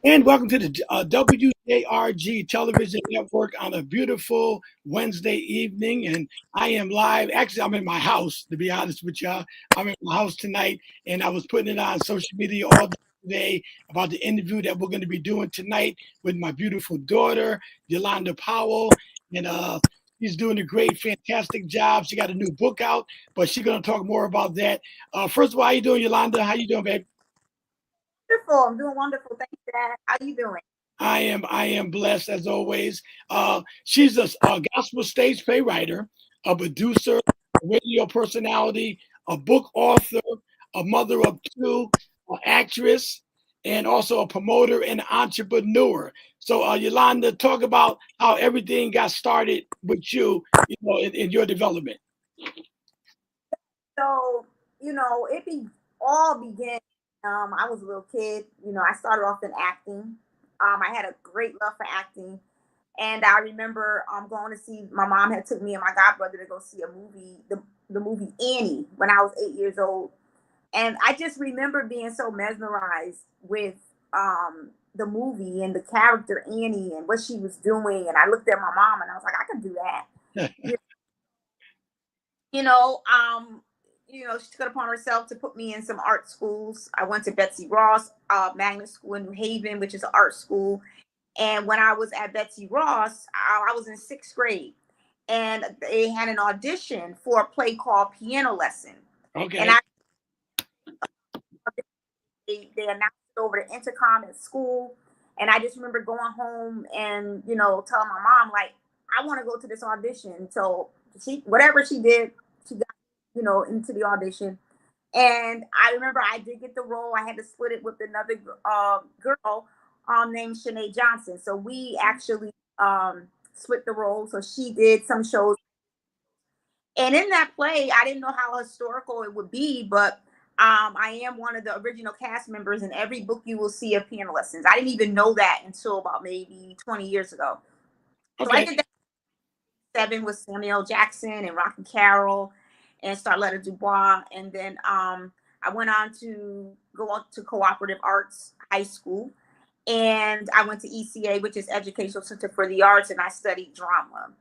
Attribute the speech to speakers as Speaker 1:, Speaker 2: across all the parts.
Speaker 1: And welcome to the WJRG television network on a beautiful Wednesday evening. And I am live. Actually, I'm in my house, to be honest with y'all. I'm in my house tonight, and I was putting it on social media all day today about the interview that we're going to be doing tonight with my beautiful daughter, Ylonda Powell. And she's doing a great, fantastic job. She got a new book out, but she's going to talk more about that. First of all, how you doing, Ylonda? How you doing, babe?
Speaker 2: Wonderful. I'm doing wonderful. Thanks, Dad. How you doing?
Speaker 1: I am blessed as always. She's a gospel stage play writer, a producer, a radio personality, a book author, a mother of two, an actress, and also a promoter and entrepreneur. So, Ylonda, talk about how everything got started with you, in your development.
Speaker 2: So, all began. I was a little kid. I started off in acting. I had a great love for acting, and I remember going to see. My mom had took me and my godbrother to go see a movie, the movie Annie, when I was 8 years old, and I just remember being so mesmerized with the movie and the character Annie and what she was doing. And I looked at my mom and I was like, I could do that. you know, um, she took it upon herself to put me in some art schools. I went to Betsy Ross Magnet School in New Haven, which is an art school. And when I was at Betsy Ross, I was in sixth grade, and they had an audition for a play called Piano Lesson.
Speaker 1: Okay.
Speaker 2: And they announced it over the intercom at school. And I just remember going home and, telling my mom, like, I want to go to this audition. So whatever she did, she got, into the audition. And I remember I did get the role. I had to split it with another girl named Shanae Johnson. So we actually split the role. So she did some shows. And in that play, I didn't know how historical it would be, but I am one of the original cast members in every book you will see of Piano Lessons. I didn't even know that until about maybe 20 years ago.
Speaker 1: Okay.
Speaker 2: So I did that 7 with Samuel Jackson and Rocky Carroll and Starletta Dubois. And then I went on to go on to Cooperative Arts High School. And I went to ECA, which is Educational Center for the Arts, and I studied drama.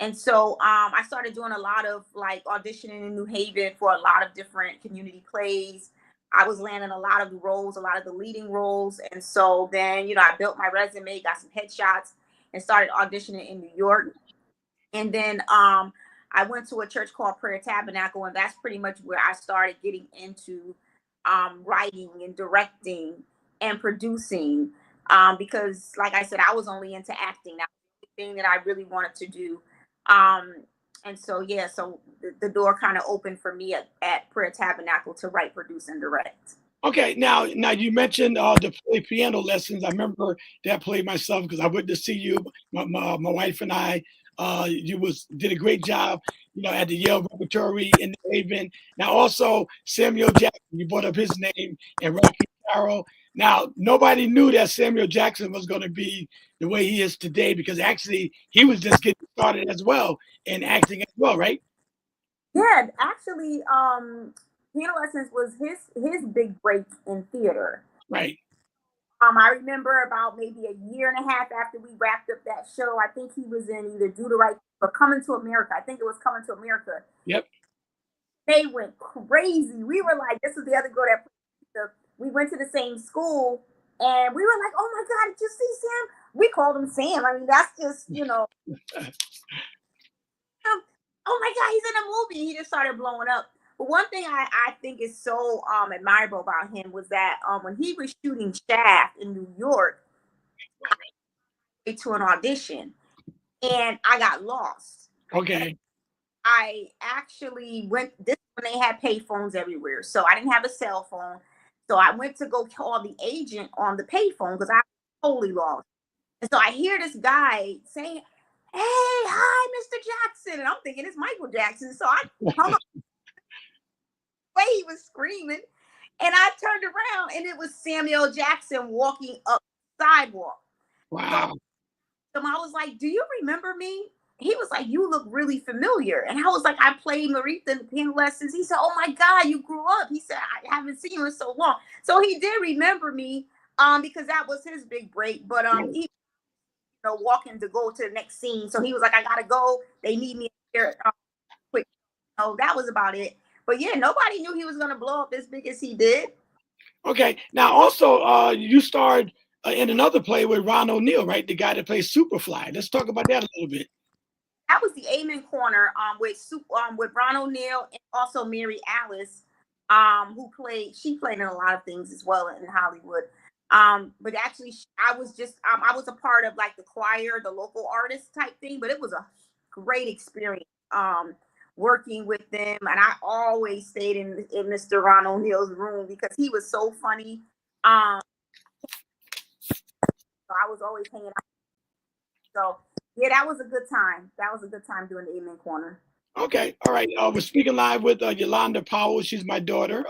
Speaker 2: And so I started doing a lot of like auditioning in New Haven for a lot of different community plays. I was landing a lot of the roles, a lot of the leading roles. And so then, I built my resume, got some headshots, and started auditioning in New York. And then I went to a church called Prayer Tabernacle, and that's pretty much where I started getting into writing and directing and producing. Because, like I said, I was only into acting. That was the thing that I really wanted to do. And so, so the door kind of opened for me at Prayer Tabernacle to write, produce, and direct.
Speaker 1: Okay, now you mentioned the play Piano Lessons. I remember that play myself because I went to see you. My wife and I. You did a great job, at the Yale Repertory in New Haven. Now also Samuel Jackson. You brought up his name and Rocky Carroll. Now nobody knew that Samuel Jackson was going to be the way he is today because actually he was just getting started as well in acting as well, right?
Speaker 2: Yeah, actually, Piano Lessons was his big break in theater.
Speaker 1: Right.
Speaker 2: I remember about maybe a year and a half after we wrapped up that show, I think he was in either Do the Right or Coming to America. I think it was Coming to America.
Speaker 1: Yep.
Speaker 2: They went crazy. We were like, this is the other girl that we went to the same school, and we were like, oh my God, did you see Sam? We called him Sam. I mean, that's just, oh my God, he's in a movie. He just started blowing up. But one thing I think is so admirable about him was that when he was shooting Shaft in New York, I went to an audition and I got lost.
Speaker 1: Okay.
Speaker 2: I actually went, this when they had pay phones everywhere. So I didn't have a cell phone. So I went to go call the agent on the pay phone because I was totally lost. And so I hear this guy saying, hey, hi, Mr. Jackson. And I'm thinking it's Michael Jackson. So I hung up the way he was screaming. And I turned around and it was Samuel Jackson walking up the sidewalk.
Speaker 1: Wow.
Speaker 2: So I was like, do you remember me? He was like, you look really familiar. And I was like, I played Maritha in Piano Lessons. He said, oh my God, you grew up. He said, I haven't seen you in so long. So he did remember me. Because that was his big break. But he, walking to go to the next scene, so he was like, "I gotta go. They need me here quick." So that was about it. But yeah, nobody knew he was gonna blow up as big as he did.
Speaker 1: Okay. Now, also, you starred in another play with Ron O'Neal, right? The guy that plays Superfly. Let's talk about that a little bit.
Speaker 2: That was the Amen Corner with Ron O'Neal and also Mary Alice, who played in a lot of things as well in Hollywood. But actually, I was just I was a part of like the choir, the local artist type thing. But it was a great experience working with them, and I always stayed in Mr. Ron O'Neal's room because he was so funny. Um, so I was always hanging out. So yeah, that was a good time. That was a good time doing the Amen Corner.
Speaker 1: Okay, all right. We're speaking live with Ylonda Powell. She's my daughter.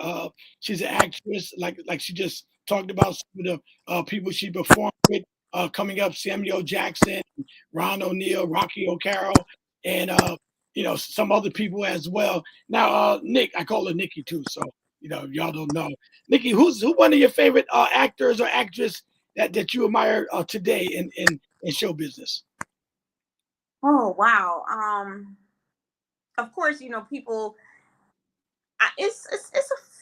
Speaker 1: She's an actress, like she just talked about some of the people she performed with coming up: Samuel Jackson, Ron O'Neal, Rocky O'Carroll, and some other people as well. Now, Nick, I call her Nikki too. So if y'all don't know, Nikki, who one of your favorite actors or actress that you admire today in show business?
Speaker 2: Oh wow. Of course, people. It's a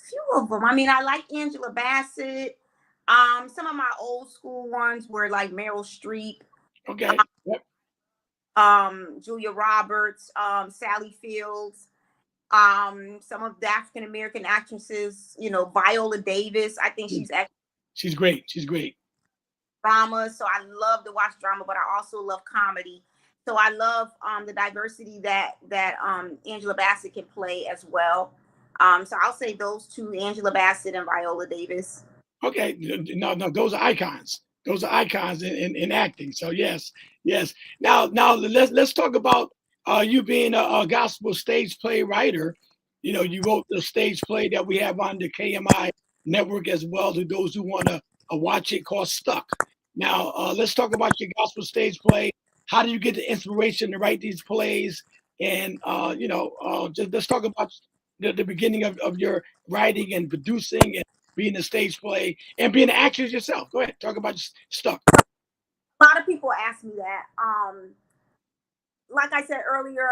Speaker 2: few of them. I mean, I like Angela Bassett. Some of my old school ones were like Meryl Streep,
Speaker 1: Okay. Yep.
Speaker 2: Julia Roberts, Sally Fields. Some of the African American actresses, Viola Davis. I think she's actually
Speaker 1: She's great. She's great.
Speaker 2: drama, so I love to watch drama, but I also love comedy. So I love the diversity that Angela Bassett can play as well. So I'll say those two, Angela Bassett and Viola Davis.
Speaker 1: Okay, no, those are icons. Those are icons in acting. So yes, yes. Now let's talk about you being a gospel stage play writer. You wrote the stage play that we have on the KMI network as well. To those who want to watch it, called Stuck. Now let's talk about your gospel stage play. How do you get the inspiration to write these plays? And just let's talk about the beginning of your writing and producing and being a stage play and being an actress yourself. Go ahead, talk about Stuck.
Speaker 2: A lot of people ask me that. Like I said earlier,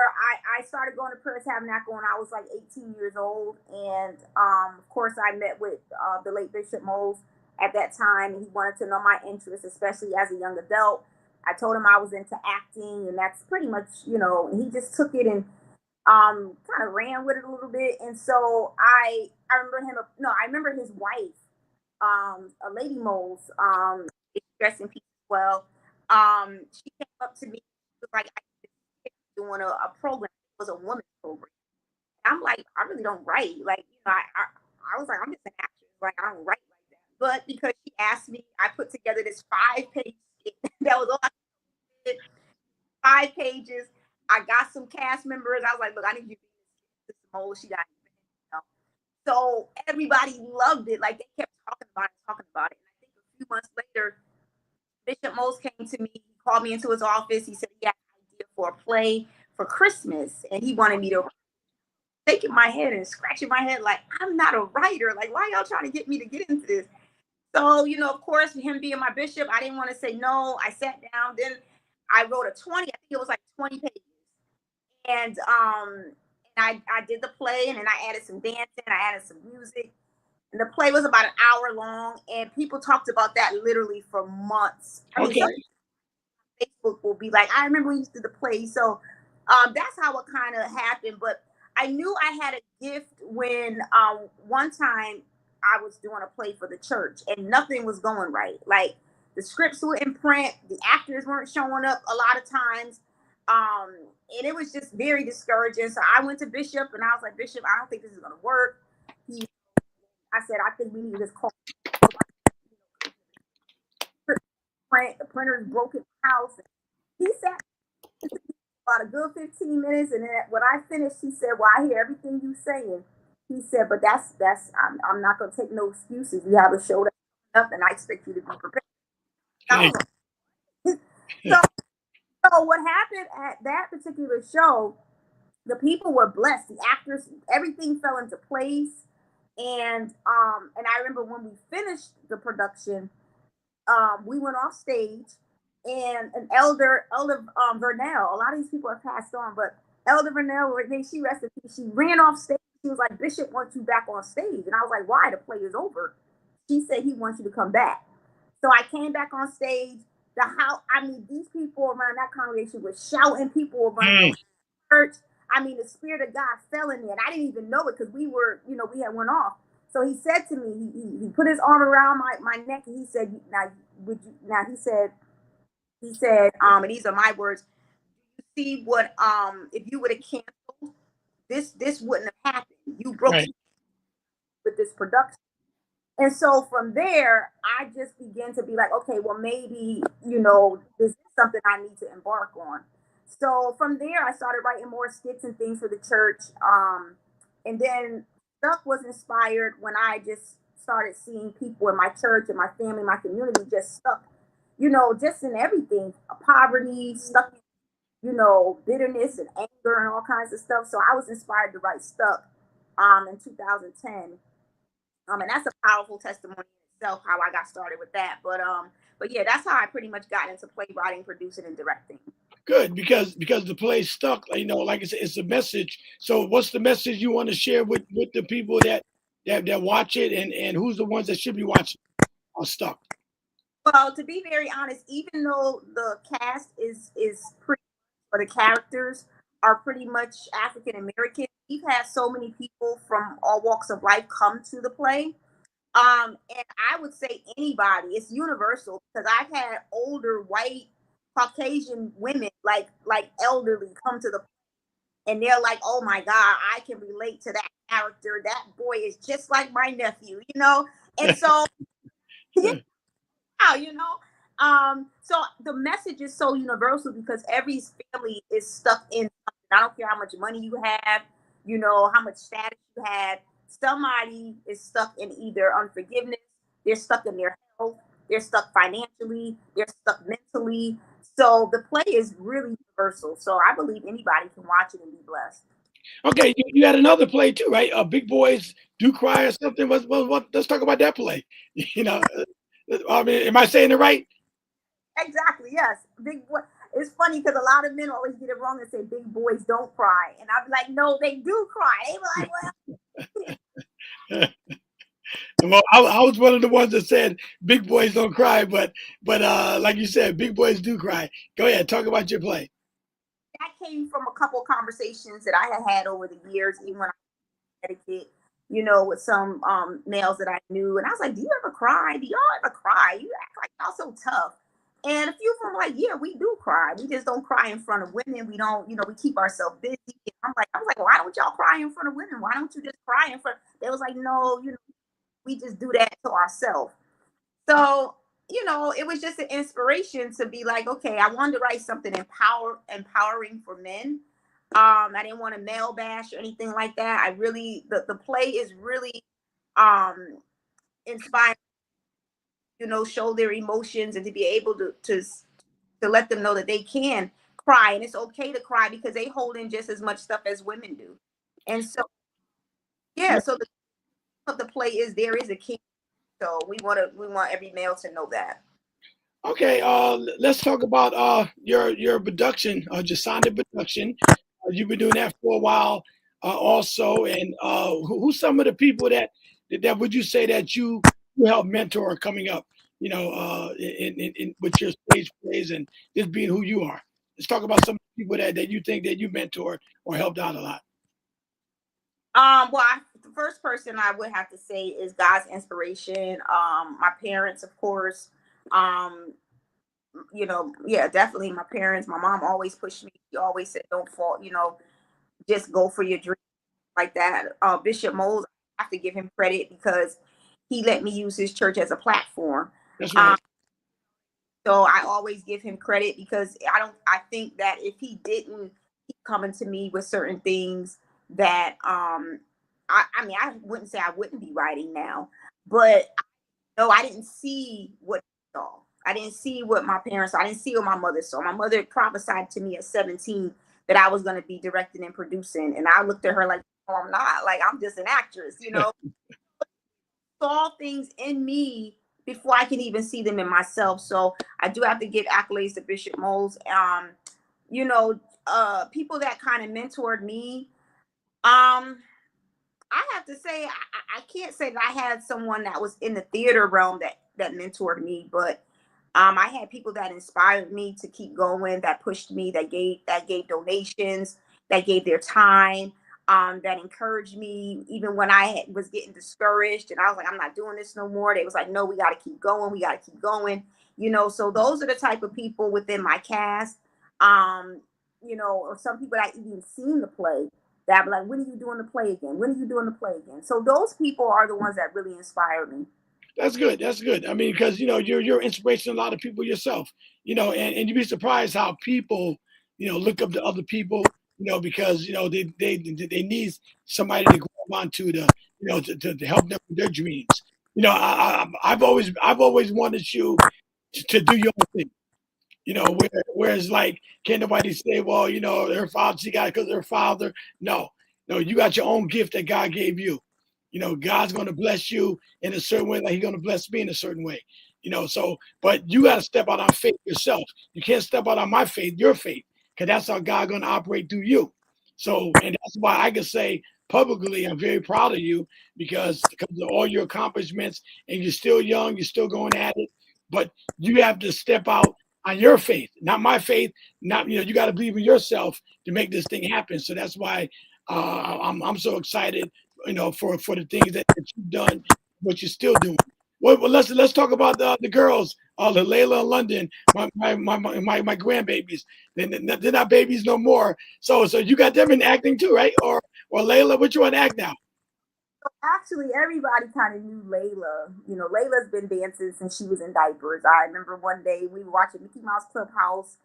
Speaker 2: I started going to Prayer Tabernacle when I was like 18 years old. And of course, I met with the late Bishop Moles at that time. And he wanted to know my interests, especially as a young adult. I told him I was into acting, and that's pretty much, and he just took it and kind of ran with it a little bit. And so I remember him, no, I remember his wife, a lady Moles, rest in peace as well. She came up to me, she was like, doing a program. It was a woman's program. I'm like, I really don't write. Like, I was like, I'm just an actress. Like, I don't write like that. But because she asked me, I put together this 5-page. That was all I did. 5 pages. I got some cast members. I was like, look, I need you to be this mole. She got, so everybody loved it. Like they kept talking about it. And I think a few months later, Bishop Mose came to me. He called me into his office. He said he had an idea for a play for Christmas, and he wanted me to shaking my head and scratching my head like I'm not a writer. Like why y'all trying to get me to get into this? So of course, him being my bishop, I didn't want to say no. I sat down. Then I wrote a 20. I think it was like 20 pages, and I did the play, and then I added some dancing. I added some music. And the play was about an hour long, and people talked about that literally for months. I mean,
Speaker 1: Okay.
Speaker 2: some Facebook will be like, I remember we used to do the play. So that's how it kind of happened. But I knew I had a gift when one time I was doing a play for the church and nothing was going right. Like the scripts were in print, the actors weren't showing up a lot of times. And it was just very discouraging. So I went to Bishop and I was like, Bishop, I don't think this is going to work. I said, I think we need to just call print. The printer is broken in the house. He sat about a good 15 minutes, and then when I finished, he said, "Well, I hear everything you saying." He said, "But that's I'm not gonna take no excuses. You have a show that's up, and I expect you to be prepared."
Speaker 1: Okay.
Speaker 2: So, so what happened at that particular show? The people were blessed. The actors, everything fell into place, and I remember when we finished the production, we went off stage, and an elder Vernell. A lot of these people have passed on, but Elder Vernell, may she rest in peace. She ran off stage. She was like, "Bishop wants you back on stage," and I was like, "Why? The play is over." She said he wants you to come back. So I came back on stage. I mean, these people around that congregation were shouting. People were running
Speaker 1: Mm.
Speaker 2: from church. I mean, the Spirit of God fell in me, and I didn't even know it because we were, we had went off. So he said to me, he put his arm around my neck, and he said, "Now, would you?" Now he said, and these are my words. You see what, if you would have canceled this wouldn't have happened. You broke
Speaker 1: Right.
Speaker 2: with this production. And so from there, I just began to be like, okay, well, maybe, this is something I need to embark on. So from there, I started writing more skits and things for the church. And then stuff was inspired when I just started seeing people in my church and my family, my community just stuck, just in everything, poverty, stuck, bitterness and anger and all kinds of stuff. So I was inspired to write Stuck in 2010. And that's a powerful testimony in itself how I got started with that. But yeah, that's how I pretty much got into playwriting, producing, and directing.
Speaker 1: Good, because the play stuck. Like I said, it's a message. So, what's the message you want to share with the people that watch it, and who's the ones that should be watching Stuck?
Speaker 2: Well, to be very honest, even though the cast is pretty, or the characters are pretty much African American, we've had so many people from all walks of life come to the play. And I would say anybody, it's universal because I've had older white Caucasian women, like elderly, come to the, and they're like, "Oh my God, I can relate to that character. That boy is just like my nephew." And so, yeah, you know. So the message is so universal because every family is stuck in something. I don't care how much money you have, how much status you have. Somebody is stuck in either unforgiveness, they're stuck in their health, they're stuck financially, they're stuck mentally. So the play is really universal. So I believe anybody can watch it and be blessed.
Speaker 1: Okay, you had another play too, right? Big Boys Do Cry or something. What? Let's talk about that play. You know, I mean, am I saying it right?
Speaker 2: Exactly. Yes. Big boy. It's funny because a lot of men always get it wrong and say big boys don't cry, and I'd be like, no, they do cry. They be like, well,
Speaker 1: Well, I was one of the ones that said big boys don't cry, but like you said, big boys do cry. Go ahead, talk about your play.
Speaker 2: that came from a couple of conversations that I had over the years, even when I was in Connecticut, with some males that I knew, and I was like, do you ever cry? Do y'all ever cry? You act like y'all so tough. And a few of them were like, yeah, we do cry. We just don't cry in front of women. We don't, we keep ourselves busy. And I was like, why don't y'all cry in front of women? Why don't you just cry in front? They was like, no, we just do that to ourselves. So, it was just an inspiration to be like, okay, I wanted to write something empowering for men. I didn't want to male bash or anything like that. I really, the play is really um inspiring, show their emotions and to be able to let them know that they can cry and it's okay to cry because they hold in just as much stuff as women do. And so, yeah, so the of the play is there is a king. So we want every male to know that.
Speaker 1: Okay, let's talk about your production, Jasonda production. You've been doing that for a while, also, and who's some of the people that would you say that you help mentor coming up? In with your stage plays and just being who you are. Let's talk about some people that you think that you mentored or helped out a lot.
Speaker 2: Well, the first person I would have to say is God's inspiration. My parents, of course. Um, yeah, definitely my parents. My mom always pushed me. She always said, "Don't fall. Just go for your dream." Like that. Bishop Moles, I have to give him credit because he let me use his church as a platform.
Speaker 1: That's
Speaker 2: Um,
Speaker 1: right.
Speaker 2: so I always give him credit because I think that if he didn't keep coming to me with certain things that I mean I wouldn't say I wouldn't be writing now, but no, I didn't see what he saw. I didn't see what my parents saw. I didn't see what my mother saw. My mother prophesied to me at 17 that I was going to be directing and producing. And I looked at her like, no, I'm not. Like, I'm just an actress, Saw things in me before I can even see them in myself. So I do have to give accolades to Bishop Moles. You know, people that kind of mentored me. I have to say, I can't say that I had someone that was in the theater realm that mentored me, but I had people that inspired me to keep going, that pushed me, that gave donations, that gave their time, that encouraged me even when was getting discouraged and I was like, I'm not doing this no more. They was like, no, we got to keep going. We got to keep going. You know, so those are the type of people within my cast. Um, you know, or some people that even seen the play that be like, when are you doing the play again? When are you doing the play again? So those people are the ones that really inspire me.
Speaker 1: That's good. That's good. I mean, because you're inspiration to a lot of people yourself. And you'd be surprised how people look up to other people. Because they need somebody to grab onto to help them with their dreams. I've always wanted you to do your own thing. Whereas like can't nobody say, well, her father, she got it because her father. No, no, you got your own gift that God gave you. God's going to bless you in a certain way, like He's going to bless me in a certain way. So but you got to step out on faith yourself. You can't step out on my faith, your faith, because that's how God going to operate through you. So, and that's why I can say publicly, I'm very proud of you because of all your accomplishments, and you're still young, you're still going at it, but you have to step out on your faith, not my faith. Not you got to believe in yourself to make this thing happen. So that's why I'm so excited, for the things that you've done, what you're still doing. Well, let's talk about the girls, the Layla and London, my grandbabies. They're not babies no more. So you got them in acting too, right? Or Layla, what you want to act now?
Speaker 2: Actually, everybody kind of knew Layla. You know, Layla's been dancing since she was in diapers. I remember one day we were watching Mickey Mouse Clubhouse,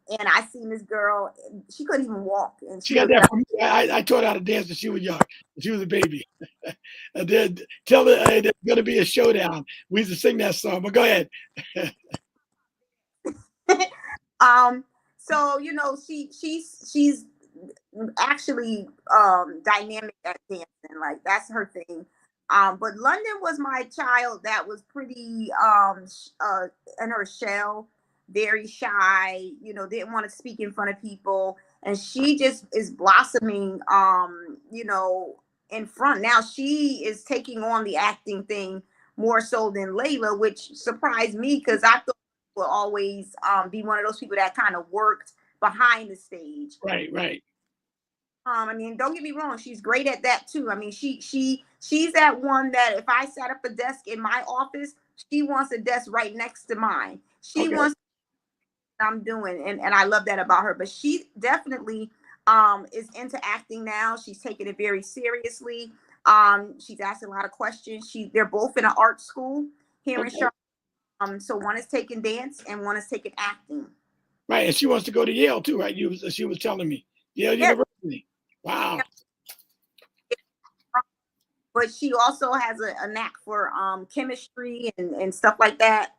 Speaker 2: and I seen this girl. She couldn't even walk, and
Speaker 1: She
Speaker 2: she
Speaker 1: got
Speaker 2: was
Speaker 1: that from me. I taught her how to dance when she was young. She was a baby. And then tell her, hey, there's gonna be a showdown. We used to sing that song, but go ahead.
Speaker 2: um. So you know, she's actually dynamic at dancing. Like that's her thing. But London was my child that was pretty in her shell, very shy, you know, didn't want to speak in front of people. And she just is blossoming you know, in front. Now she is taking on the acting thing more so than Layla, which surprised me because I thought she would always be one of those people that kind of worked behind the stage.
Speaker 1: Right, right.
Speaker 2: I mean, don't get me wrong, she's great at that too. I mean, she's that one that if I set up a desk in my office, she wants a desk right next to mine. She
Speaker 1: Okay.
Speaker 2: wants what I'm doing, and I love that about her. But she definitely is into acting now. She's taking it very seriously. She's asking a lot of questions. They're both in an art school here in
Speaker 1: Okay.
Speaker 2: Charlotte. So one is taking dance and one is taking acting.
Speaker 1: Right. And she wants to go to Yale too, right? She was telling me. Yale
Speaker 2: Yeah,
Speaker 1: University. Wow.
Speaker 2: but she also has a knack for chemistry and stuff like that.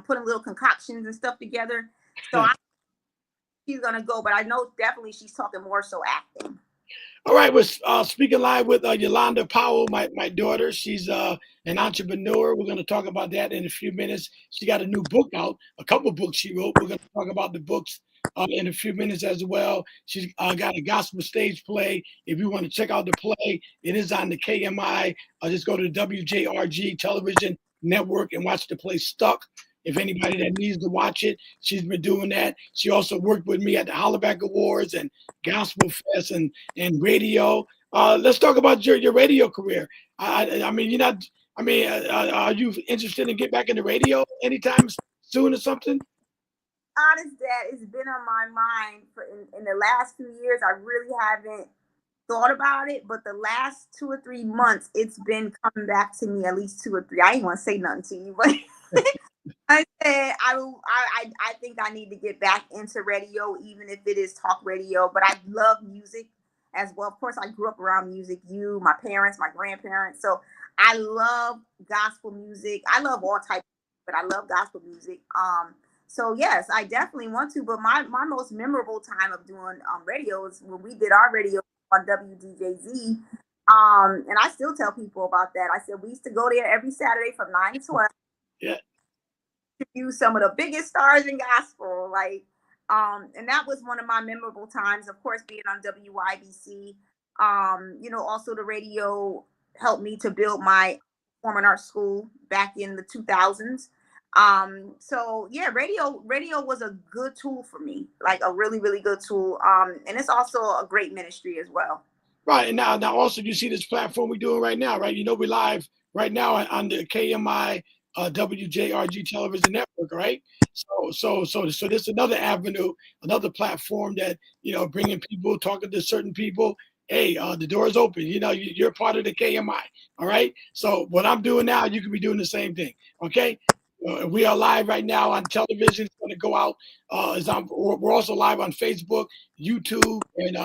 Speaker 2: Putting little concoctions and stuff together. So she's gonna go, but I know definitely she's talking more so acting.
Speaker 1: All right, we're speaking live with Ylonda Powell, my daughter. She's an entrepreneur. We're going to talk about that in a few minutes. She got a new book out, a couple books she wrote. We're going to talk about the books in a few minutes as well. She's got a gospel stage play. If you want to check out the play, it is on the KMI. Just go to the WJRG television network and watch the play Stuck. If anybody that needs to watch it, she's been doing that. She also worked with me at the Hollaback Awards and Gospel Fest and radio. Let's talk about your radio career. I mean, you're not. I mean, are you interested in get back into radio anytime soon or something?
Speaker 2: Honest, that it's been on my mind for in the last few years. I really haven't thought about it, but the last 2 or 3 months, it's been coming back to me at least 2 or 3. I ain't want to say nothing to you, but I said I think I need to get back into radio, even if it is talk radio. But I love music as well. Of course, I grew up around music. My parents, my grandparents. So I love gospel music. I love all types, but I love gospel music. So yes, I definitely want to. But my most memorable time of doing radio is when we did our radio on WDJZ. And I still tell people about that. I said we used to go there every Saturday from 9 to 12.
Speaker 1: Yeah.
Speaker 2: interview some of the biggest stars in gospel, like, and that was one of my memorable times. Of course, being on WYBC, also the radio helped me to build my performing arts school back in the 2000s. So yeah, radio was a good tool for me, like a really, really good tool. And it's also a great ministry as well.
Speaker 1: Right. And now also you see this platform we're doing right now, right? We're live right now on the KMI WJRG television network, right? So this is another avenue, another platform that, bringing people, talking to certain people. Hey, the door is open. You're part of the KMI. All right. So what I'm doing now, you can be doing the same thing. Okay. We are live right now on television. It's going to go out. We're also live on Facebook, YouTube, and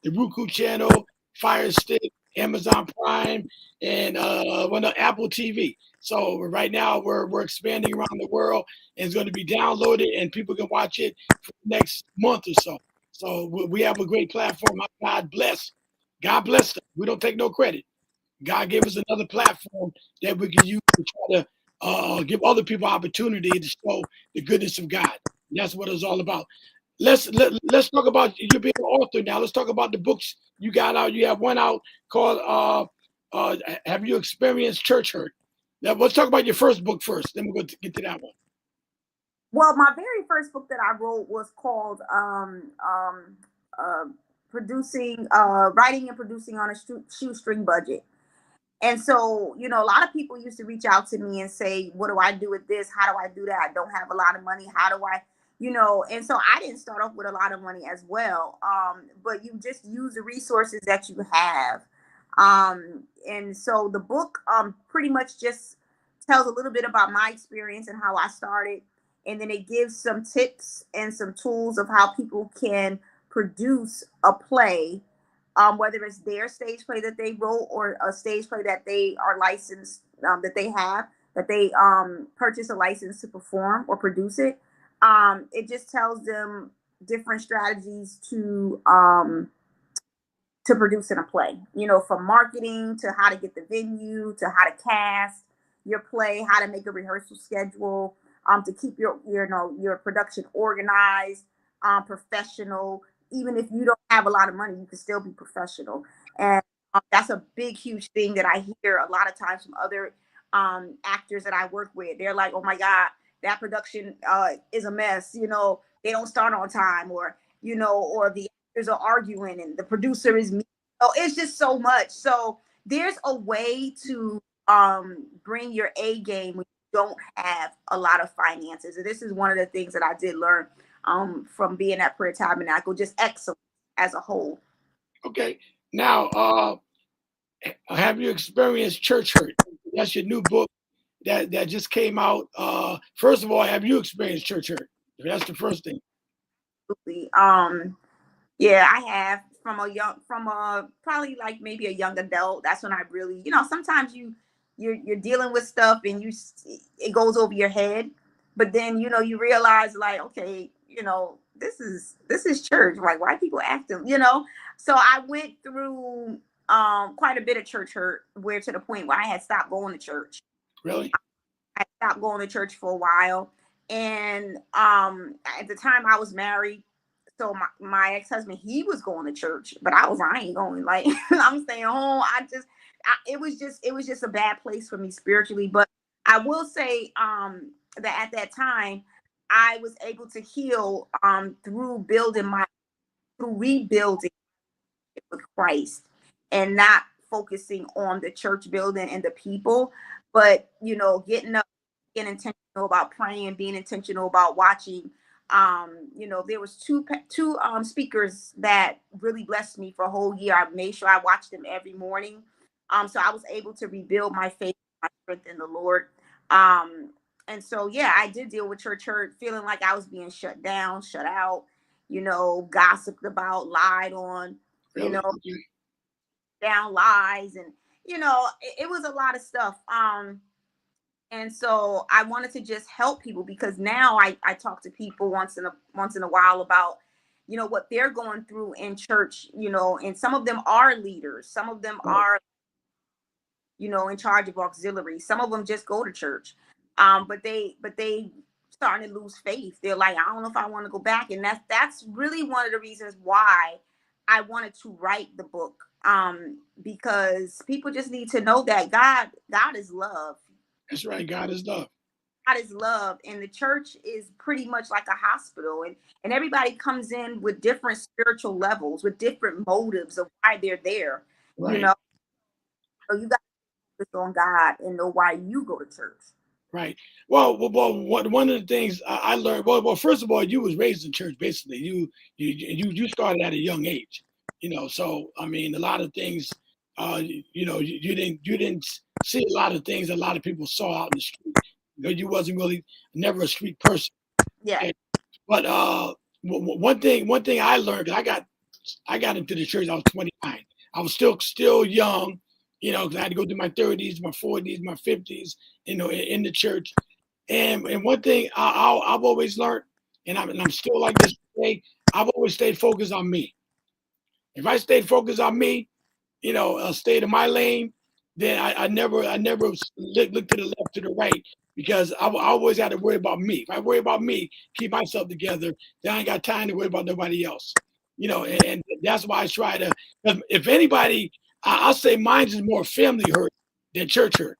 Speaker 1: the Roku channel, Fire Stick, Amazon Prime, and Apple TV. So right now we're expanding around the world, and it's going to be downloaded, and people can watch it for the next month or so. So we have a great platform. God bless. God bless them. We don't take no credit. God gave us another platform that we can use to try to give other people opportunity to show the goodness of God. And that's what it's all about. Let's talk about you being an author now. Let's talk about the books you got out. You have one out called Have You Experienced Church Hurt? Now let's talk about your first book first. Then we'll get to that one.
Speaker 2: Well, my very first book that I wrote was called Writing and Producing on a Shoestring Budget. And so, a lot of people used to reach out to me and say, what do I do with this? How do I do that? I don't have a lot of money. How do I, and so I didn't start off with a lot of money as well. But you just use the resources that you have. And so the book pretty much just tells a little bit about my experience and how I started. And then it gives some tips and some tools of how people can produce a play, whether it's their stage play that they wrote or a stage play that they are licensed, that they purchase a license to perform or produce it. It just tells them different strategies to produce in a play, from marketing to how to get the venue, to how to cast your play, how to make a rehearsal schedule, to keep your production organized, professional. Even if you don't have a lot of money, you can still be professional. And that's a big, huge thing that I hear a lot of times from other actors that I work with. They're like, oh my God, that production is a mess. They don't start on time, or the actors are arguing and the producer is me. Oh, it's just so much. So there's a way to bring your A game when you don't have a lot of finances. And this is one of the things that I did learn from being at Prayer Tabernacle, just excellence as a whole.
Speaker 1: Okay. Now, have you experienced church hurt? That's your new book that just came out. First of all, have you experienced church hurt? That's the first thing.
Speaker 2: Absolutely. Yeah, I have from a probably like maybe a young adult. That's when I really, sometimes you're dealing with stuff and it goes over your head, but then you realize like, okay, this is church. Like, why people acting, So I went through quite a bit of church hurt, where to the point where I had stopped going to church.
Speaker 1: Really?
Speaker 2: I stopped going to church for a while, and at the time I was married. So my ex-husband, he was going to church, but I ain't going. Like, I'm staying home. It was just a bad place for me spiritually. But I will say that at that time, I was able to heal through rebuilding with Christ, and not focusing on the church building and the people, but getting up, being intentional about praying, being intentional about watching. There was two speakers that really blessed me for a whole year. I made sure I watched them every morning. So I was able to rebuild my faith, my strength in the Lord. And so, yeah, I did deal with church hurt, feeling like I was being shut down, shut out, gossiped about, lied on,
Speaker 1: Really?
Speaker 2: down lies, and it was a lot of stuff. And so I wanted to just help people, because now I talk to people once in a while about what they're going through in church, and some of them are leaders, some of them are in charge of auxiliary, some of them just go to church, but they starting to lose faith. They're like, I don't know if I want to go back. And that's really one of the reasons why I wanted to write the book. Because people just need to know that God is love.
Speaker 1: That's right. God is love.
Speaker 2: God is love, and the church is pretty much like a hospital, and everybody comes in with different spiritual levels, with different motives of why they're there. You
Speaker 1: Right.
Speaker 2: know, so you got to focus on God and know why you go to church.
Speaker 1: Right. Well, one of the things I learned. Well, first of all, you was raised in church. Basically, you started at a young age. So I mean, a lot of things. You didn't see a lot of things a lot of people saw out in the street. You wasn't really never a street person.
Speaker 2: Yeah.
Speaker 1: Okay? But one thing I learned. I got into the church. I was 29. I was still young. Because I had to go through my 30s, my 40s, my 50s. In the church. And one thing I've always learned, and I'm still like this today. I've always stayed focused on me. If I stayed focused on me, stayed in my lane, then I never look to the left, to the right, because I always had to worry about me. If I worry about me, keep myself together, then I ain't got time to worry about nobody else. And that's why I try to. If anybody, I'll say mine is more family hurt than church hurt,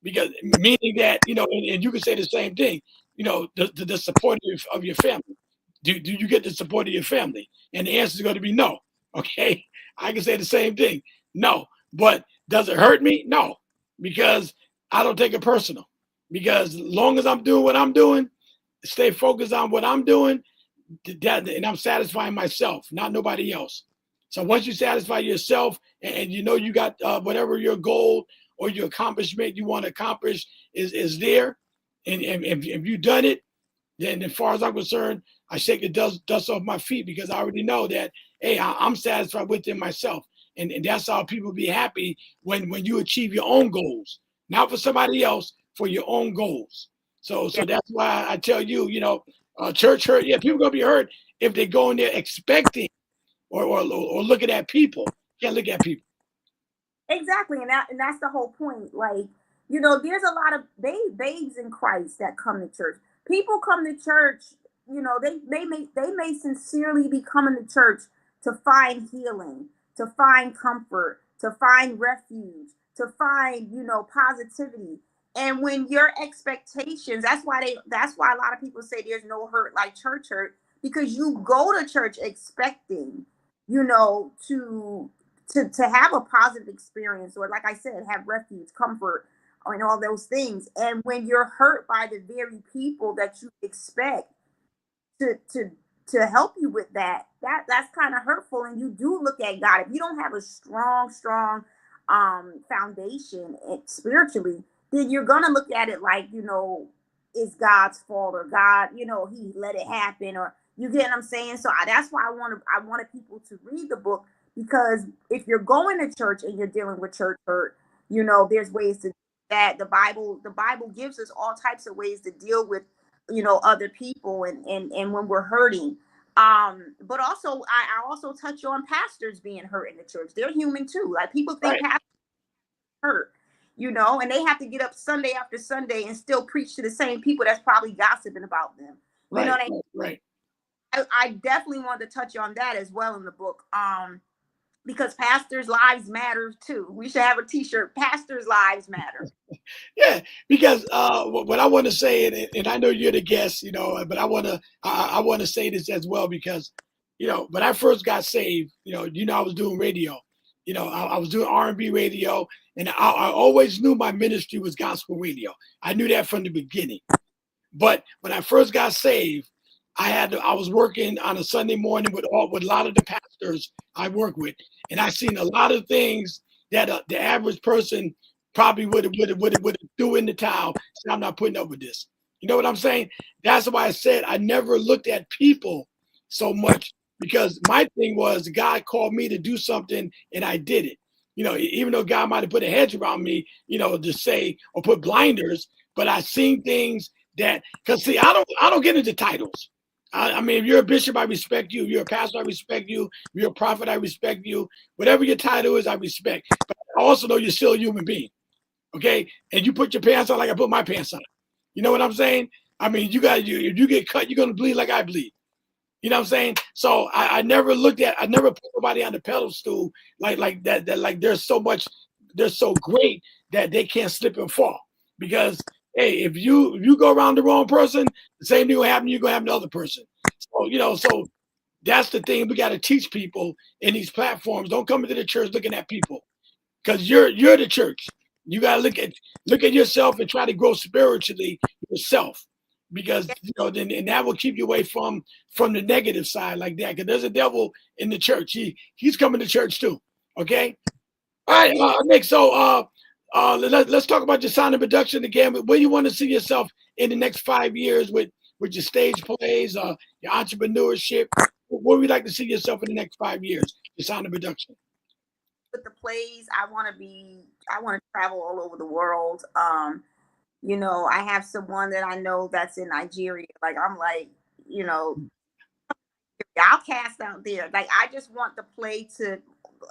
Speaker 1: because meaning that and you can say the same thing. The support of your family. Do you get the support of your family? And the answer is going to be no. Okay, I can say the same thing. No, but does it hurt me? No, because I don't take it personal. Because as long as I'm doing what I'm doing, stay focused on what I'm doing, and I'm satisfying myself, not nobody else. So once you satisfy yourself, and you got whatever your goal or your accomplishment you want to accomplish is there, and if you've done it, then as far as I'm concerned, I shake the dust off my feet, because I already know that, hey, I'm satisfied within myself. And that's how people be happy when you achieve your own goals, not for somebody else, for your own goals. So
Speaker 2: Yeah.
Speaker 1: that's why I tell you, church hurt. Yeah, people gonna be hurt if they go in there expecting or looking at people. Can't look at people.
Speaker 2: Exactly, and that's the whole point. Like, there's a lot of babes in Christ that come to church. People come to church, they may sincerely be coming to church to find healing, to find comfort, to find refuge, to find, positivity. And when your expectations, that's why a lot of people say there's no hurt like church hurt, because you go to church expecting, to have a positive experience, or like I said, have refuge, comfort, and all those things. And when you're hurt by the very people that you expect to help you with that's kind of hurtful. And you do look at God. If you don't have a strong foundation spiritually, then you're gonna look at it like, it's God's fault, or God, he let it happen, or you get what I'm saying. So that's why I wanted people to read the book, because if you're going to church and you're dealing with church hurt, there's ways to that. The Bible gives us all types of ways to deal with, other people, and when we're hurting. But also I also touch on pastors being hurt in the church. They're human too. Like, people think
Speaker 1: Right,
Speaker 2: pastors hurt, and they have to get up Sunday after Sunday and still preach to the same people that's probably gossiping about them. You know
Speaker 1: right,
Speaker 2: what I mean?
Speaker 1: right.
Speaker 2: I definitely wanted to touch on that as well in the book. Because pastors' lives matter too. We should have a T-shirt. Pastors' lives matter.
Speaker 1: Yeah, because what I want to say, and I know you're the guest, but I want to say this as well, because when I first got saved, I was doing radio, I was doing R&B radio, and I always knew my ministry was gospel radio. I knew that from the beginning. But when I first got saved, I was working on a Sunday morning with a lot of the pastors I work with, and I seen a lot of things that the average person probably would have threw in the towel. Said, I'm not putting up with this. You know what I'm saying? That's why I said I never looked at people so much, because my thing was God called me to do something and I did it. Even though God might have put a hedge around me, to say, or put blinders, but I seen things that, because see, I don't get into titles. I mean, if you're a bishop, I respect you. If you're a pastor, I respect you. If you're a prophet, I respect you. Whatever your title is, I respect. But I also know you're still a human being. Okay? And you put your pants on like I put my pants on. You know what I'm saying? I mean, if you get cut, you're gonna bleed like I bleed. You know what I'm saying? So I never put nobody on the pedestal like that. That like they're so great that they can't slip and fall. Because hey, if you go around the wrong person, the same thing will happen. You're gonna have the other person. So that's the thing we got to teach people in these platforms. Don't come into the church looking at people because you're the church. You got to look at yourself and try to grow spiritually yourself, because then and that will keep you away from the negative side like that. Because there's a devil in the church. He's coming to church too. Okay. All right, Nick. So let's talk about your sound and production again. Where you want to see yourself in the next 5 years with your stage plays, your entrepreneurship. Where would you like to see yourself in the next 5 years? Your sound and production.
Speaker 2: With the plays, I want to travel all over the world. I have someone that I know that's in Nigeria. Like I'm like, you know, I'll cast out there. Like I just want the play to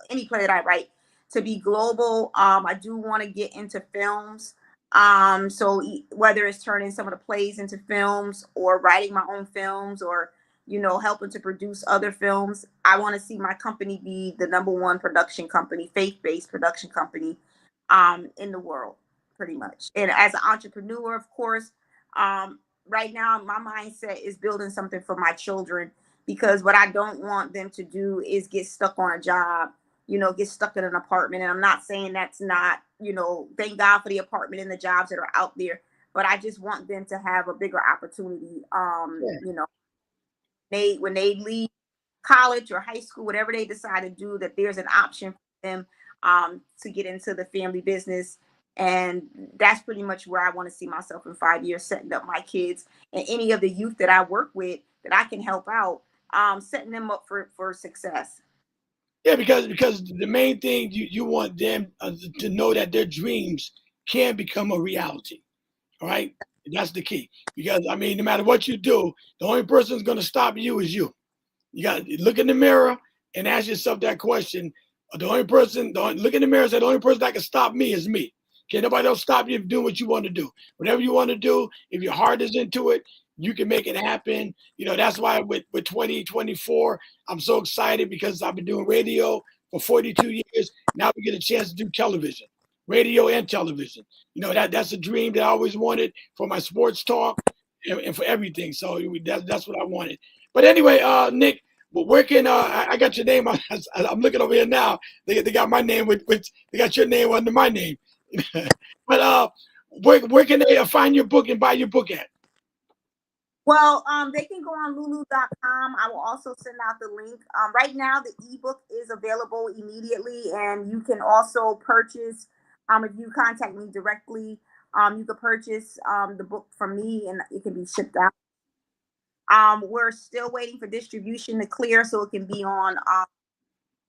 Speaker 2: any play that I write to be global. I do want to get into films. So whether it's turning some of the plays into films or writing my own films or helping to produce other films, I want to see my company be the number one production company, faith-based production company, in the world, pretty much. And as an entrepreneur, of course, right now my mindset is building something for my children, because what I don't want them to do is get stuck on a job, get stuck in an apartment. And I'm not saying that's not, thank God for the apartment and the jobs that are out there, but I just want them to have a bigger opportunity. When they leave college or high school, whatever they decide to do, that there's an option for them to get into the family business. And that's pretty much where I want to see myself in 5 years, setting up my kids and any of the youth that I work with that I can help out, setting them up for success.
Speaker 1: Yeah, because the main thing you want them to know that their dreams can become a reality. All right, that's the key. Because I mean, no matter what you do, the only person that's going to stop you is you. You got to look in the mirror and ask yourself that question. Look in the mirror and say, the only person that can stop me is me. Can't nobody else stop you from doing what you want to do. Whatever you want to do, if your heart is into it, you can make it happen. That's why with 2024, I'm so excited because I've been doing radio for 42 years. Now we get a chance to do television, radio and television. That's a dream that I always wanted for my sports talk and for everything. So that's what I wanted. But anyway, Nick, where can I got your name? I'm looking over here now. They got my name with they got your name under my name. But where can they find your book and buy your book at?
Speaker 2: Well, they can go on lulu.com. I will also send out the link. Right now, the ebook is available immediately, and you can also purchase. If you contact me directly, you can purchase the book from me, and it can be shipped out. We're still waiting for distribution to clear so it can be on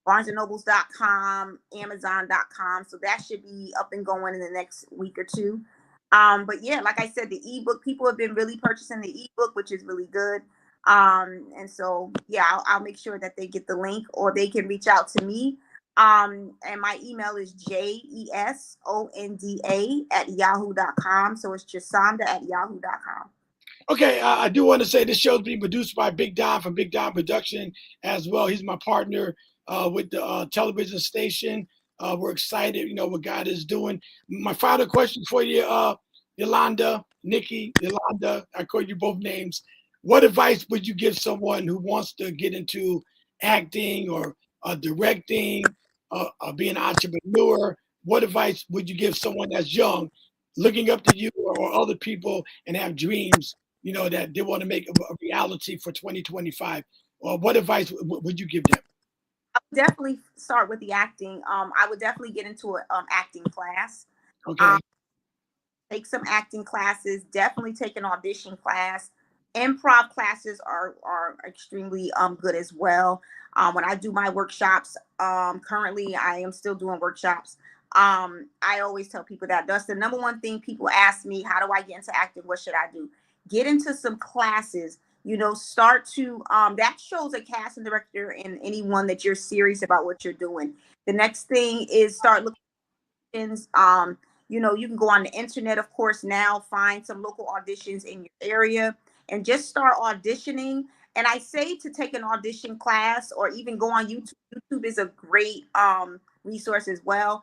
Speaker 2: barnesandnobles.com, amazon.com. So that should be up and going in the next week or two. But yeah, like I said, the ebook, people have been really purchasing the ebook, which is really good. And so, yeah, I'll make sure that they get the link, or they can reach out to me. And my email is jesonda@yahoo.com. So it's jesonda@yahoo.com.
Speaker 1: Okay, I do want to say this show is being produced by Big Don from Big Don Production as well. He's my partner with the television station. We're excited, what God is doing. My final question for you, Ylonda, Nikki, Ylonda, I call you both names. What advice would you give someone who wants to get into acting or directing, being an entrepreneur? What advice would you give someone that's young, looking up to you or other people and have dreams, that they want to make a reality for 2025? Or what advice would you give them?
Speaker 2: I would definitely start with the acting. I would definitely get into an acting class.
Speaker 1: Okay.
Speaker 2: Take some acting classes. Definitely take an audition class. Improv classes are extremely good as well. When I do my workshops, currently I am still doing workshops. I always tell people that's the number one thing people ask me: how do I get into acting? What should I do? Get into some classes. Start to that shows a casting director and anyone that you're serious about what you're doing. The next thing is start looking You can go on the internet, of course, now find some local auditions in your area and just start auditioning. And I say to take an audition class or even go on YouTube. YouTube is a great resource as well,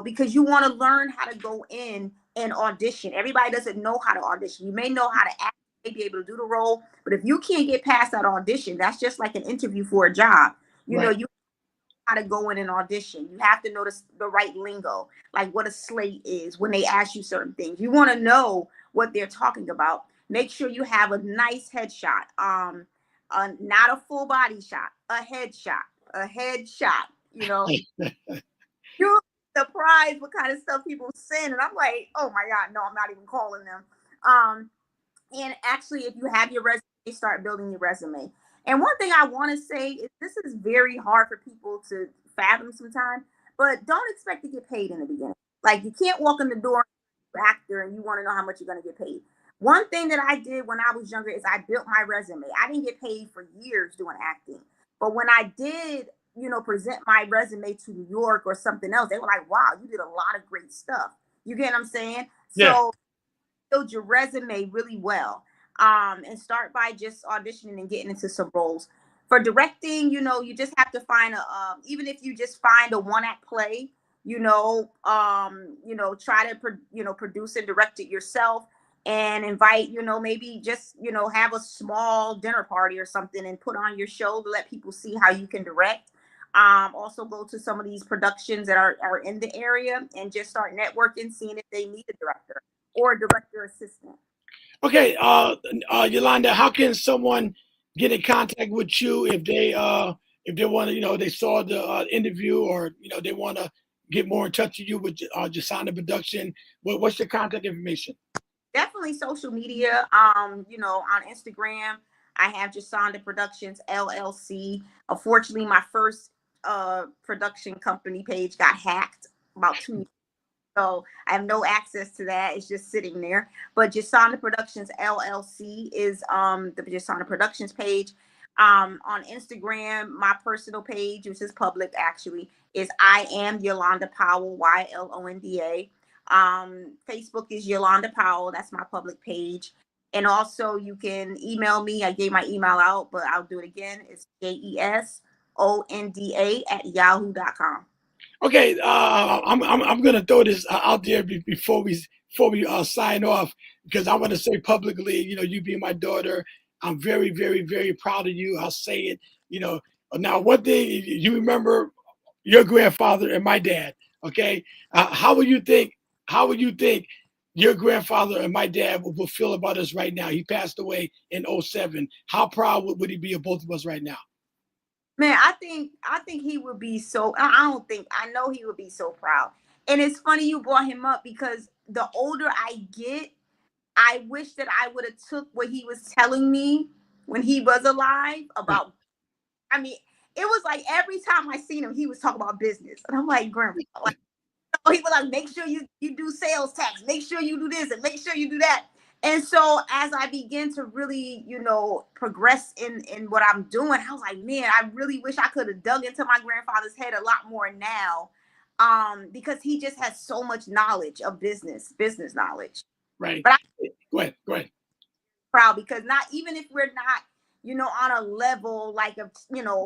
Speaker 2: because you want to learn how to go in and audition. Everybody doesn't know how to audition. You may know how to act, may be able to do the role, but if you can't get past that audition, that's just like an interview for a job.
Speaker 1: Right.
Speaker 2: You how to go in and audition. You have to know the right lingo, like what a slate is when they ask you certain things. You want to know what they're talking about. Make sure you have a nice headshot. Not a full body shot, a headshot, a headshot. You're surprised what kind of stuff people send, and I'm like, oh my god, no, I'm not even calling them. And actually, if you have your resume, start building your resume. And one thing I want to say is this is very hard for people to fathom sometimes, but don't expect to get paid in the beginning. Like, you can't walk in the door actor and you want to know how much you're going to get paid. One thing that I did when I was younger is I built my resume. I didn't get paid for years doing acting, but when I did, present my resume to New York or something else, they were like, wow, you did a lot of great stuff. You get what I'm saying?
Speaker 1: Yeah.
Speaker 2: So build your resume really well, and start by just auditioning and getting into some roles. For directing, you just have to find even if you just find a one-act play, try to produce and direct it yourself, and invite, maybe just have a small dinner party or something and put on your show to let people see how you can direct. Also go to some of these productions that are in the area and just start networking, seeing if they need a director or a director assistant.
Speaker 1: Okay, Ylonda, how can someone get in contact with you if they want to, they saw the interview, or they want to get more in touch with you with Jasonda Production? What's your contact information?
Speaker 2: Definitely social media. On Instagram, I have Jasonda Productions LLC. Unfortunately, my first production company page got hacked about 2 years. So I have no access to that. It's just sitting there. But Jasonda Productions LLC is the Jasonda Productions page. On Instagram, my personal page, which is public actually, is I am Ylonda Powell, YLONDA. Facebook is Ylonda Powell. That's my public page. And also you can email me. I gave my email out, but I'll do it again. It's JESONDA@yahoo.com.
Speaker 1: Okay, I'm gonna throw this out there before we sign off, because I want to say publicly, you being my daughter, I'm very, very, very proud of you. I'll say it. Now one thing, you remember your grandfather and my dad. Okay, how would you think your grandfather and my dad will feel about us right now? He passed away in 2007. How proud would he be of both of us right now?
Speaker 2: Man, I think he would be so. I know he would be so proud. And it's funny you brought him up, because the older I get, I wish that I would have took what he was telling me when he was alive about. I mean, it was like every time I seen him, he was talking about business, and I'm like, Grandpa, like, he was like, make sure you do sales tax, make sure you do this, and make sure you do that. And so as I begin to really, progress in what I'm doing, I was like, man, I really wish I could have dug into my grandfather's head a lot more now, because he just has so much knowledge of business knowledge.
Speaker 1: Right.
Speaker 2: But
Speaker 1: Go ahead.
Speaker 2: Proud, because not even if we're not, on a level like of,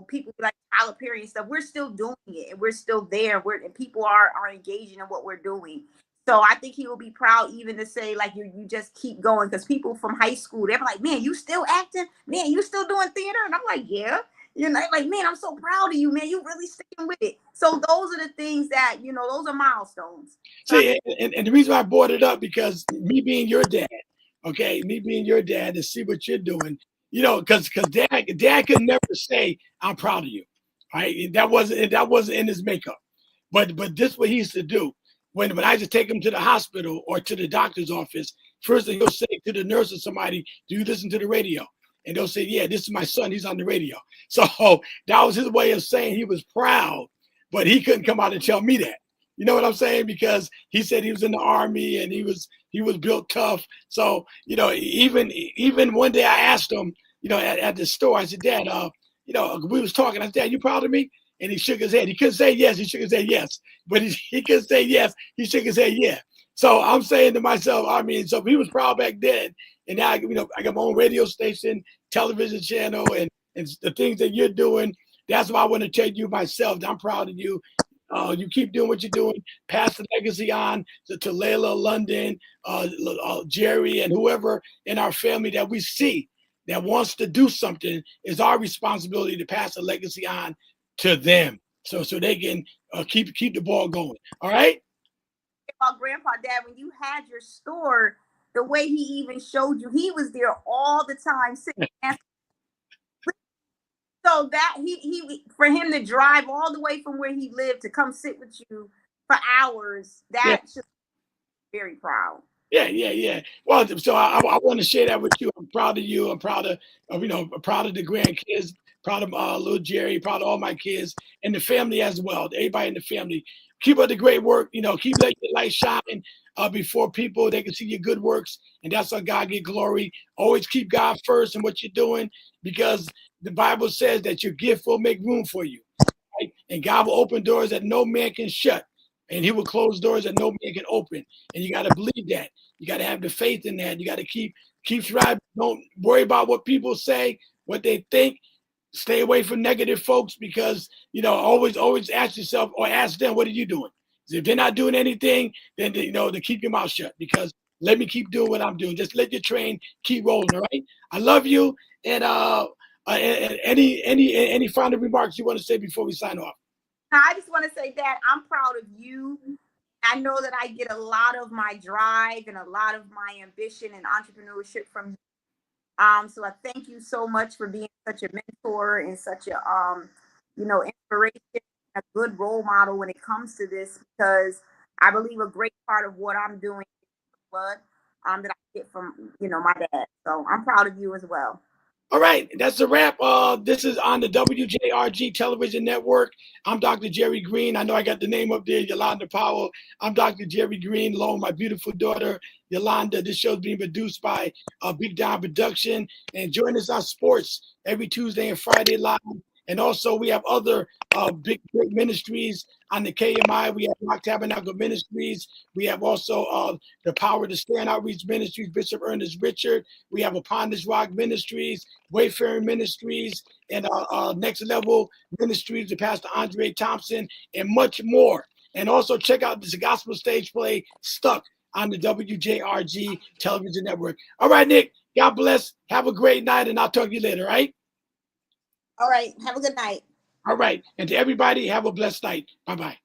Speaker 2: people like Tyler Perry and stuff, we're still doing it and we're still there. And people are engaging in what we're doing. So I think he will be proud even to say, like, you just keep going, because people from high school, they're like, man, you still acting? Man, you still doing theater? And I'm like, yeah. Like, man, I'm so proud of you, man. You really sticking with it. So those are the things that, those are milestones.
Speaker 1: See, and the reason why I brought it up, because me being your dad, to see what you're doing, because dad could never say, I'm proud of you. Right? That wasn't in his makeup. But this is what he used to do. When I used to take him to the hospital or to the doctor's office, first thing he'll say to the nurse or somebody, do you listen to the radio? And they'll say, yeah, this is my son. He's on the radio. So that was his way of saying he was proud, but he couldn't come out and tell me that. You know what I'm saying? Because he said he was in the Army and he was built tough. So, even one day I asked him, at the store, I said, Dad, we was talking. I said, Dad, you proud of me? And he shook his head. He couldn't say yes. He shook his head yes. But he couldn't say yes. He shook his head yeah. So I'm saying to myself, I mean, so he was proud back then, and now I got my own radio station, television channel, and the things that you're doing. That's why I want to tell you myself. I'm proud of you. You keep doing what you're doing. Pass the legacy on to Layla, London, Jerry, and whoever in our family that we see that wants to do something. It's our responsibility to pass the legacy on to them, so they can keep the ball going. All right.
Speaker 2: About Grandpa, Dad, when you had your store, the way he even showed you, he was there all the time sitting. So that he for him to drive all the way from where he lived to come sit with you for hours,
Speaker 1: Yeah.
Speaker 2: that's just very proud.
Speaker 1: Yeah. Well, so I want to share that with you. I'm proud of you. I'm proud of proud of the grandkids, proud of little Jerry, proud of all my kids and the family as well. Everybody in the family. Keep up the great work. Keep letting your light shine before people. They can see your good works, and that's how God get glory. Always keep God first in what you're doing, because the Bible says that your gift will make room for you. Right? And God will open doors that no man can shut. And he will close doors that no man can open. And you got to believe that. You got to have the faith in that. You got to keep striving. Don't worry about what people say, what they think. Stay away from negative folks, because always ask yourself or ask them, what are you doing? If they're not doing anything, then to keep your mouth shut, because let me keep doing what I'm doing. Just let your train keep rolling. All right. I love you. And any final remarks you want to say before we sign off?
Speaker 2: I just want to say that I'm proud of you. I know that I get a lot of my drive and a lot of my ambition and entrepreneurship from you. So I thank you so much for being such a mentor and such a inspiration, a good role model when it comes to this, because I believe a great part of what I'm doing is the blood that I get from my dad. So I'm proud of you as well.
Speaker 1: All right, that's a wrap. This is on the WJRG television network. I'm Dr. Jerry Green. I know I got the name up there, Ylonda Powell. I'm Dr. Jerry Green, along with my beautiful daughter, Ylonda. This show is being produced by Big Down Production. And join us on sports every Tuesday and Friday live. And also, we have other big ministries on the KMI. We have Rock Tabernacle Ministries. We have also the Power to Stand Outreach Ministries, Bishop Ernest Richard. We have Upon This Rock Ministries, Wayfaring Ministries, and Next Level Ministries, the Pastor Andre Thompson, and much more. And also check out this gospel stage play, Stuck, on the WJRG television network. All right, Nick, God bless. Have a great night, and I'll talk to you later, all right?
Speaker 2: All right. Have a good night.
Speaker 1: All right. And to everybody, have a blessed night. Bye-bye.